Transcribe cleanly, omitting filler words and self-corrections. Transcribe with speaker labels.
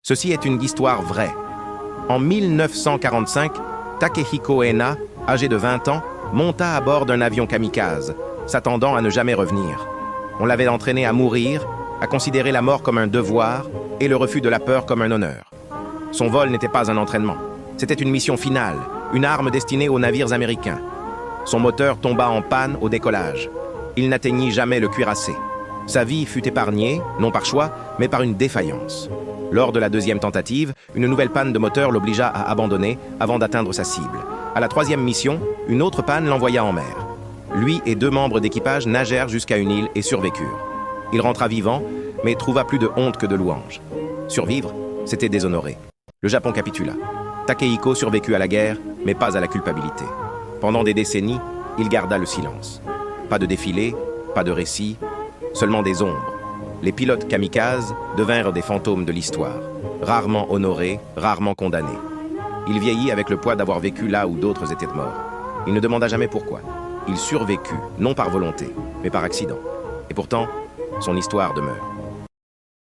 Speaker 1: Ceci est une histoire vraie. En 1945, Takehiko Ena, âgé de 20 ans, monta à bord d'un avion kamikaze, s'attendant à ne jamais revenir. On l'avait entraîné à mourir, à considérer la mort comme un devoir et le refus de la peur comme un honneur. Son vol n'était pas un entraînement. C'était une mission finale, une arme destinée aux navires américains. Son moteur tomba en panne au décollage. Il n'atteignit jamais le cuirassé. Sa vie fut épargnée, non par choix, mais par une défaillance. Lors de la deuxième tentative, une nouvelle panne de moteur l'obligea à abandonner avant d'atteindre sa cible. À la troisième mission, une autre panne l'envoya en mer. Lui et 2 membres d'équipage nagèrent jusqu'à une île et survécurent. Il rentra vivant, mais trouva plus de honte que de louange. Survivre, c'était déshonorer. Le Japon capitula. Takehiko survécut à la guerre, mais pas à la culpabilité. Pendant des décennies, il garda le silence. Pas de défilé, pas de récit, seulement des ombres. Les pilotes kamikazes devinrent des fantômes de l'histoire, rarement honorés, rarement condamnés. Il vieillit avec le poids d'avoir vécu là où d'autres étaient morts. Il ne demanda jamais pourquoi. Il survécut, non par volonté, mais par accident. Et pourtant, son histoire demeure.